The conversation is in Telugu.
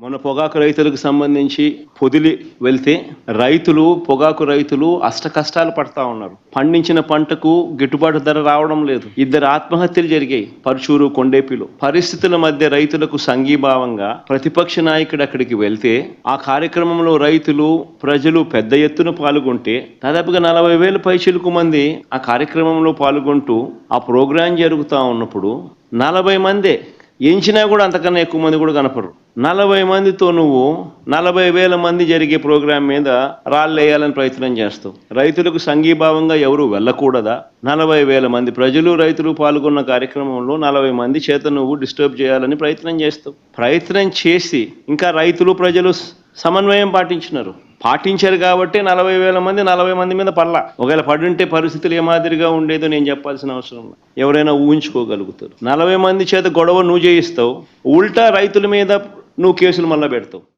మొన్న పొగాకు రైతులకు సంబంధించి పొదిలి వెళ్తే పొగాకు రైతులు అష్టకష్టాలు పడతా ఉన్నారు. పండించిన పంటకు గిట్టుబాటు ధర రావడం లేదు. 2 ఆత్మహత్యలు జరిగాయి పరుచూరు, కొండేపిలో. పరిస్థితుల మధ్య రైతులకు సంఘీభావంగా ప్రతిపక్ష నాయకుడు అక్కడికి వెళ్తే ఆ కార్యక్రమంలో రైతులు, ప్రజలు పెద్ద ఎత్తున పాల్గొంటే దాదాపుగా 40,000 పైచిలుకు మంది ఆ కార్యక్రమంలో పాల్గొంటూ ఆ ప్రోగ్రాం జరుగుతూ ఉన్నప్పుడు 40 మందే, ఎంచినా కూడా అంతకన్నా ఎక్కువ మంది కూడా కనపడరు. 40 మందితో నువ్వు 40,000 మంది జరిగే ప్రోగ్రాం మీద రాళ్ళు వేయాలని ప్రయత్నం చేస్తావు. రైతులకు సంఘీభావంగా ఎవరు వెళ్ళకూడదా? 40,000 మంది ప్రజలు, రైతులు పాల్గొన్న కార్యక్రమంలో 40 మంది చేత నువ్వు డిస్టర్బ్ చేయాలని ప్రయత్నం చేస్తావు. ప్రయత్నం చేసి ఇంకా రైతులు, ప్రజలు సమన్వయం పాటించారు కాబట్టి 40,000 మంది 40 మంది మీద పడలా. ఒకవేళ పడుంటే పరిస్థితులు ఏ మాదిరిగా ఉండేదో నేను చెప్పాల్సిన అవసరం లేదు. ఎవరైనా ఊహించుకోగలుగుతారు. 40 మంది చేత గొడవ నువ్వు చేయిస్తావు, ఉల్టా రైతుల మీద నువ్వు కేసులు మళ్ళా పెడతావు.